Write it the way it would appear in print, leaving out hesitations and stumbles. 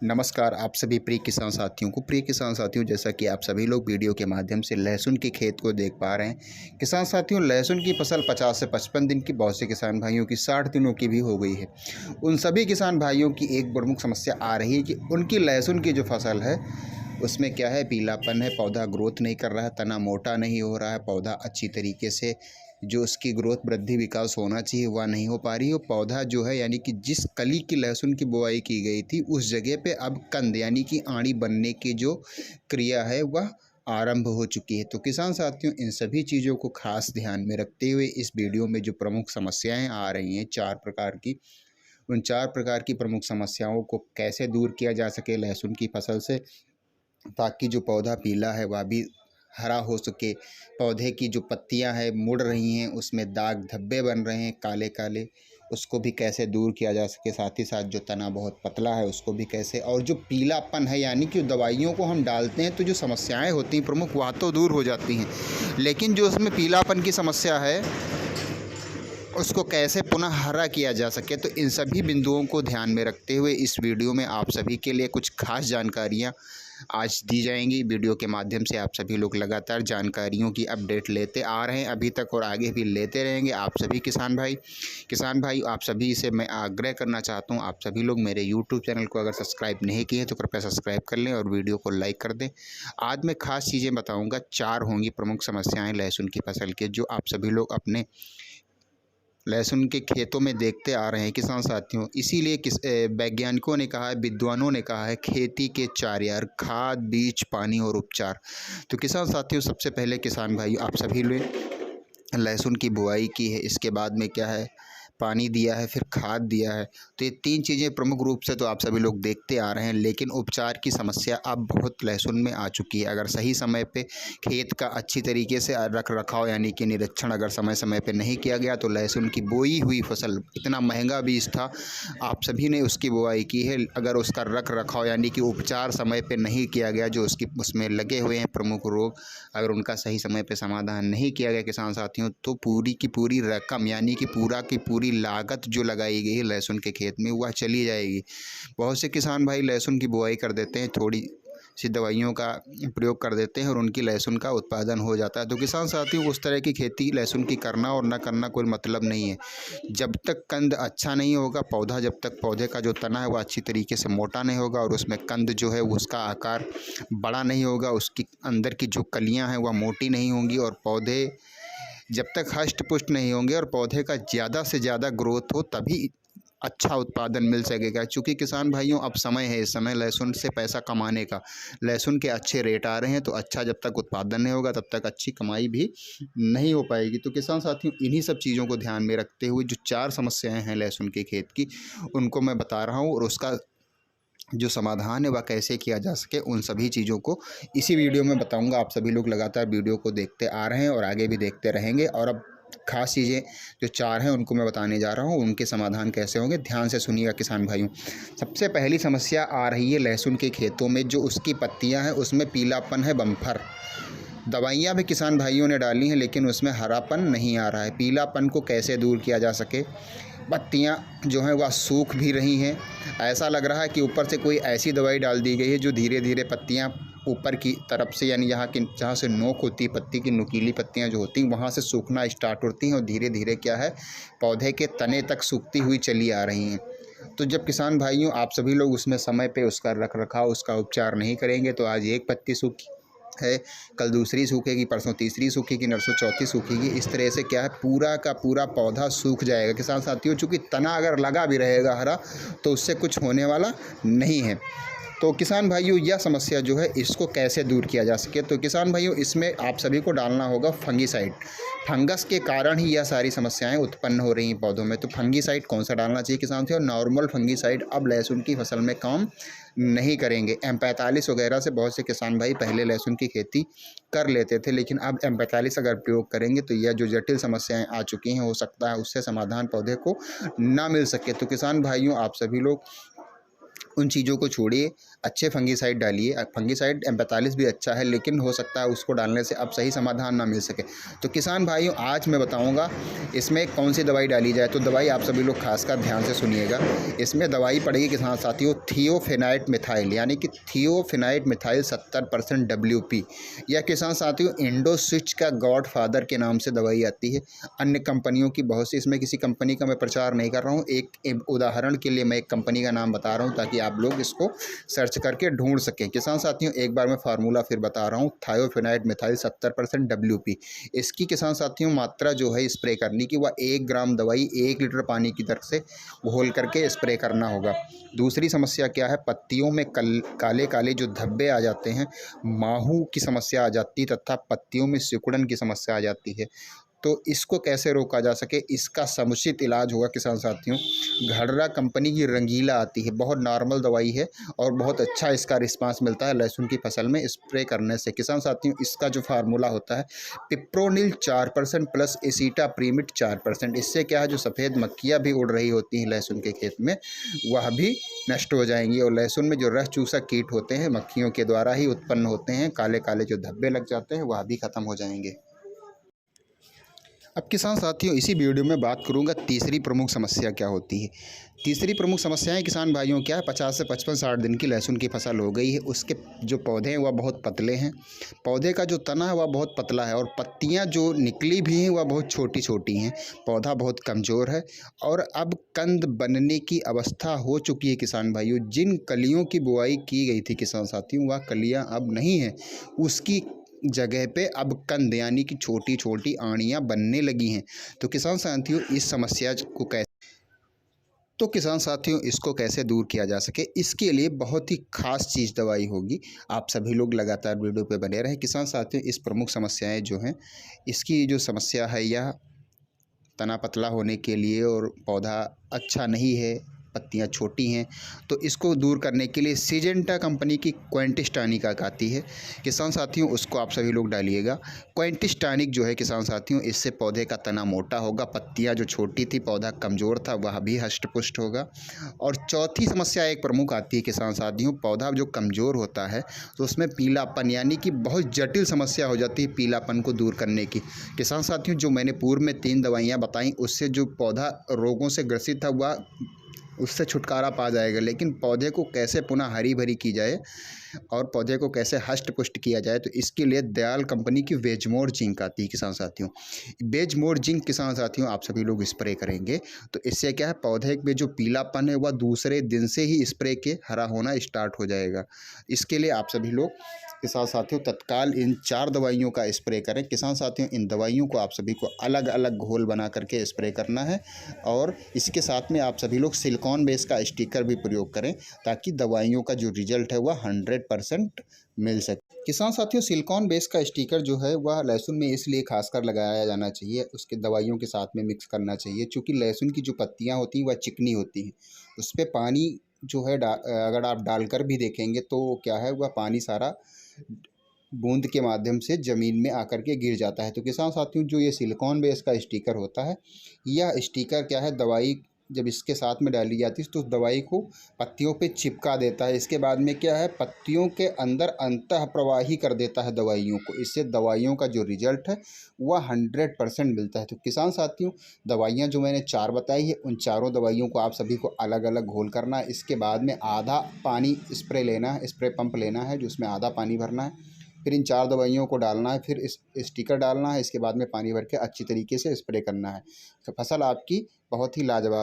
नमस्कार आप सभी प्रिय किसान साथियों जैसा कि आप सभी लोग वीडियो के माध्यम से लहसुन के खेत को देख पा रहे हैं। किसान साथियों, लहसुन की फसल 50 से 55 दिन की, बहुत से किसान भाइयों की 60 दिनों की भी हो गई है। उन सभी किसान भाइयों की एक प्रमुख समस्या आ रही है कि उनकी लहसुन की जो फसल है उसमें क्या है, पीलापन है, पौधा ग्रोथ नहीं कर रहा है, तना मोटा नहीं हो रहा है, पौधा अच्छी तरीके से जो उसकी ग्रोथ वृद्धि विकास होना चाहिए वह नहीं हो पा रही है। पौधा जो है यानी कि जिस कली की लहसुन की बुआई की गई थी उस जगह पे अब कंद यानी कि आड़ी बनने की जो क्रिया है वह आरंभ हो चुकी है। तो किसान साथियों, इन सभी चीज़ों को खास ध्यान में रखते हुए इस वीडियो में जो प्रमुख समस्याएं आ रही हैं 4 प्रकार की, उन 4 प्रकार की प्रमुख समस्याओं को कैसे दूर किया जा सके लहसुन की फसल से, ताकि जो पौधा पीला है वह भी हरा हो सके, पौधे की जो पत्तियां हैं मुड़ रही हैं उसमें दाग धब्बे बन रहे हैं काले काले, उसको भी कैसे दूर किया जा सके, साथ ही साथ जो तना बहुत पतला है उसको भी कैसे, और जो पीलापन है यानी कि दवाइयों को हम डालते हैं तो जो समस्याएं होती हैं प्रमुख वह तो दूर हो जाती हैं, लेकिन जो उसमें पीलापन की समस्या है उसको कैसे पुनः हरा किया जा सके। तो इन सभी बिंदुओं को ध्यान में रखते हुए इस वीडियो में आप सभी के लिए कुछ खास जानकारियां आज दी जाएंगी। वीडियो के माध्यम से आप सभी लोग लगातार जानकारियों की अपडेट लेते आ रहे हैं अभी तक और आगे भी लेते रहेंगे। आप सभी किसान भाई आप सभी से मैं आग्रह करना चाहता हूं, आप सभी लोग मेरे यूट्यूब चैनल को अगर सब्सक्राइब नहीं किए तो कृपया सब्सक्राइब कर लें और वीडियो को लाइक कर दें। आज मैं खास चीज़ें बताऊँगा, 4 होंगी प्रमुख समस्याएँ लहसुन की फसल के, जो आप सभी लोग अपने लहसुन के खेतों में देखते आ रहे हैं किसान साथियों। इसीलिए वैज्ञानिकों ने कहा है, विद्वानों ने कहा है, खेती के 4 यार: खाद, बीज, पानी और उपचार। तो किसान साथियों, सबसे पहले किसान भाई आप सभी लोग लहसुन की बुआई की है, इसके बाद में क्या है, पानी दिया है, फिर खाद दिया है। तो ये 3 चीज़ें प्रमुख रूप से तो आप सभी लोग देखते आ रहे हैं, लेकिन उपचार की समस्या अब बहुत लहसुन में आ चुकी है। अगर सही समय पे खेत का अच्छी तरीके से रख रखाव यानी कि निरीक्षण अगर समय समय पे नहीं किया गया तो लहसुन की बोई हुई फसल, इतना महंगा बीज था, आप सभी ने उसकी बुआई की है, अगर उसका रख रखाव यानी कि उपचार समय पे नहीं किया गया, जो उसमें लगे हुए हैं प्रमुख रोग, अगर उनका सही समय पे समाधान नहीं किया गया किसान साथियों, तो पूरी की पूरी रकम यानी कि पूरा की पूरी लागत जो लगाई गई है लहसुन के खेत में वह चली जाएगी। बहुत से किसान भाई लहसुन की बुआई कर देते हैं, थोड़ी सी दवाइयों का प्रयोग कर देते हैं और उनकी लहसुन का उत्पादन हो जाता है। तो किसान साथियों, उस तरह की खेती लहसुन की करना और न करना कोई मतलब नहीं है। जब तक कंद अच्छा नहीं होगा, पौधा जब तक पौधे का जो तना है वह अच्छी तरीके से मोटा नहीं होगा और उसमें कंद जो है उसका आकार बड़ा नहीं होगा, उसकी अंदर की जो कलियाँ हैं वह मोटी नहीं होंगी और पौधे जब तक हष्ट पुष्ट नहीं होंगे और पौधे का ज़्यादा से ज़्यादा ग्रोथ हो तभी अच्छा उत्पादन मिल सकेगा। चूँकि किसान भाइयों अब समय है, इस समय लहसुन से पैसा कमाने का, लहसुन के अच्छे रेट आ रहे हैं, तो अच्छा जब तक उत्पादन नहीं होगा तब तक अच्छी कमाई भी नहीं हो पाएगी। तो किसान साथियों, इन्हीं सब चीज़ों को ध्यान में रखते हुए जो 4 समस्याएं हैं लहसुन के खेत की उनको मैं बता रहा हूँ और उसका जो समाधान है वह कैसे किया जा सके, उन सभी चीज़ों को इसी वीडियो में बताऊंगा। आप सभी लोग लगातार वीडियो को देखते आ रहे हैं और आगे भी देखते रहेंगे, और अब खास चीज़ें जो 4 हैं उनको मैं बताने जा रहा हूं, उनके समाधान कैसे होंगे, ध्यान से सुनिएगा किसान भाइयों। सबसे पहली समस्या आ रही है लहसुन के खेतों में, जो उसकी पत्तियां हैं उसमें पीलापन है बम्फर। दवाइयाँ भी किसान भाइयों ने डाली हैं लेकिन उसमें हरापन नहीं आ रहा है। पीलापन को कैसे दूर किया जा सके, पत्तियाँ जो हैं वह सूख भी रही हैं, ऐसा लग रहा है कि ऊपर से कोई ऐसी दवाई डाल दी गई है जो धीरे धीरे पत्तियाँ ऊपर की तरफ से यानी जहाँ से नोक होती है, पत्ती की नुकीली पत्तियाँ जो होती हैं वहाँ से सूखना स्टार्ट होती हैं और धीरे धीरे क्या है, पौधे के तने तक सूखती हुई चली आ रही हैं। तो जब किसान भाइयों आप सभी लोग उसमें समय पे उसका रख रखाव, उसका उपचार नहीं करेंगे तो आज एक पत्ती सूखी है, कल दूसरी सूखेगी, परसों तीसरी सूखेगी, नरसों चौथी सूखेगी। इस तरह से क्या है, पूरा का पूरा पौधा सूख जाएगा किसान साथियों। चूँकि तना अगर लगा भी रहेगा हरा तो उससे कुछ होने वाला नहीं है। तो किसान भाइयों, यह समस्या जो है इसको कैसे दूर किया जा सके, तो किसान भाइयों इसमें आप सभी को डालना होगा फंगीसाइड। फंगस के कारण ही यह सारी समस्याएं उत्पन्न हो रही हैं पौधों में। तो फंगीसाइड कौन सा डालना चाहिए किसान से, और नॉर्मल फंगीसाइड अब लहसुन की फसल में काम नहीं करेंगे। M45 वगैरह से बहुत से किसान भाई पहले लहसुन की खेती कर लेते थे, लेकिन अब M45 अगर प्रयोग करेंगे तो यह जो जटिल समस्याएं आ चुकी हैं हो सकता है उससे समाधान पौधे को ना मिल सके। तो किसान भाइयों आप सभी लोग उन चीज़ों को छोड़िए, अच्छे फंगिसाइड डालिए। फंगिसाइड M45 भी अच्छा है, लेकिन हो सकता है उसको डालने से अब सही समाधान ना मिल सके। तो किसान भाइयों, आज मैं बताऊंगा इसमें कौन सी दवाई डाली जाए। तो दवाई आप सभी लोग खासकर ध्यान से सुनिएगा। इसमें दवाई पड़ेगी किसान साथियों थियोफेनाइट मिथाइल, यानी कि थियोफेनाइट मिथाइल 70% WP। यह किसान साथियों इंडोस्विच का गॉड फादर के नाम से दवाई आती है। अन्य कंपनियों की बहुत सी, इसमें किसी कंपनी का मैं प्रचार नहीं कर रहा हूँ, एक उदाहरण के लिए मैं एक कंपनी का नाम बता रहा हूँ ताकि आप लोग इसको सर्च करके ढूंढ सकें। किसान साथियों, एक बार मैं फार्मूला फिर बता रहा हूँ, थायोफेनाइट मिथाइल 70% WP। इसकी किसान साथियों मात्रा जो है स्प्रे करने की, वह 1 ग्राम दवाई 1 लीटर पानी की दर से घोल करके स्प्रे करना होगा। दूसरी समस्या क्या है, पत्तियों में काले काले जो धब्बे आ जाते हैं, माहू की समस्या आ जाती है तथा पत्तियों में सिकुड़न की समस्या आ जाती है। तो इसको कैसे रोका जा सके, इसका समुचित इलाज होगा किसान साथियों। घड़रा कंपनी की रंगीला आती है, बहुत नॉर्मल दवाई है और बहुत अच्छा इसका रिस्पांस मिलता है लहसुन की फसल में स्प्रे करने से। किसान साथियों, इसका जो फार्मूला होता है पिप्रोनिल 4% प्लस एसिटाप्रीमिट 4%। इससे क्या है, जो सफ़ेद मक्खियाँ भी उड़ रही होती हैं लहसुन के खेत में, वह भी नष्ट हो जाएंगी। और लहसुन में जो रस चूसा कीट होते हैं, मक्खियों के द्वारा ही उत्पन्न होते हैं, काले काले जो धब्बे लग जाते हैं, वह भी ख़त्म हो जाएंगे। अब किसान साथियों, इसी वीडियो में बात करूंगा तीसरी प्रमुख समस्या क्या होती है। तीसरी प्रमुख समस्याएं किसान भाइयों क्या है, 50 से 55-60 दिन की लहसुन की फसल हो गई है, उसके जो पौधे हैं वह बहुत पतले हैं, पौधे का जो तना है वह बहुत पतला है और पत्तियां जो निकली भी हैं वह बहुत छोटी छोटी हैं, पौधा बहुत कमज़ोर है और अब कंद बनने की अवस्था हो चुकी है। किसान भाइयों, जिन कलियों की बुआई की गई थी किसान साथियों, वह कलियाँ अब नहीं हैं, उसकी जगह पे अब कंद यानी कि छोटी छोटी आड़ियाँ बनने लगी हैं। तो किसान साथियों, इस समस्या को इसको कैसे दूर किया जा सके, इसके लिए बहुत ही खास चीज़ दवाई होगी। आप सभी लोग लगातार वीडियो पे बने रहें। किसान साथियों, इस प्रमुख समस्याएं जो हैं, इसकी जो समस्या है यह तना पतला होने के लिए और पौधा अच्छा नहीं है, पत्तियां छोटी हैं, तो इसको दूर करने के लिए सिजेंटा कंपनी की क्वेंटिस टॉनिक आती है किसान साथियों, उसको आप सभी लोग डालिएगा। क्वेंटिस टॉनिक जो है किसान साथियों, इससे पौधे का तना मोटा होगा, पत्तियां जो छोटी थी, पौधा कमज़ोर था, वह भी हष्ट पुष्ट होगा। और चौथी समस्या एक प्रमुख आती है किसान साथियों, पौधा जो कमज़ोर होता है तो उसमें पीलापन, यानी कि बहुत जटिल समस्या हो जाती है पीलापन को दूर करने की। किसान साथियों, जो मैंने पूर्व में 3 दवाइयाँ बताई, उससे जो पौधा रोगों से ग्रसित था वह उससे छुटकारा पा जाएगा, लेकिन पौधे को कैसे पुनः हरी भरी की जाए और पौधे को कैसे हष्ट पुष्ट किया जाए, तो इसके लिए दयाल कंपनी की वेजमोर जिंक आती है किसान साथियों। वेजमोर जिंक किसान साथियों आप सभी लोग स्प्रे करेंगे तो इससे क्या है, पौधे में जो पीलापन है वह दूसरे दिन से ही स्प्रे के हरा होना स्टार्ट हो जाएगा। इसके लिए आप सभी लोग किसान साथियों तत्काल इन 4 दवाइयों का स्प्रे करें। किसान साथियों, इन दवाइयों को आप सभी को अलग अलग घोल बना करके स्प्रे करना है और इसके साथ में आप सभी लोग सिलिकॉन बेस का स्टिकर भी प्रयोग करें ताकि दवाइयों का जो रिजल्ट है वह 100% मिल सके। किसान साथियों, सिलिकॉन बेस का स्टिकर जो है वह लहसुन में इसलिए खासकर लगाया जाना चाहिए, उसके दवाइयों के साथ में मिक्स करना चाहिए, क्योंकि लहसुन की जो पत्तियां होती हैं वह चिकनी होती हैं, उस पर पानी जो है अगर आप डालकर भी देखेंगे तो क्या है, वह पानी सारा बूंद के माध्यम से ज़मीन में आकर के गिर जाता है। तो किसान साथियों, जो ये सिलिकॉन बेस का स्टिकर होता है, यह स्टिकर क्या है, दवाई जब इसके साथ में डाली जाती है तो उस दवाई को पत्तियों पे चिपका देता है। इसके बाद में क्या है, पत्तियों के अंदर अंतः प्रवाही कर देता है दवाइयों को, इससे दवाइयों का जो रिजल्ट है वह 100% मिलता है। तो किसान साथियों, दवाइयाँ जो मैंने 4 बताई है, उन चारों दवाइयों को आप सभी को अलग अलग घोल करना है। इसके बाद में आधा पानी स्प्रे लेना है, स्प्रे पंप लेना है, जो उसमें आधा पानी भरना है, फिर इन 4 दवाइयों को डालना है, फिर इस स्टिकर डालना है, इसके बाद में पानी भर के अच्छी तरीके से स्प्रे करना है। तो फसल आपकी बहुत ही लाजवाब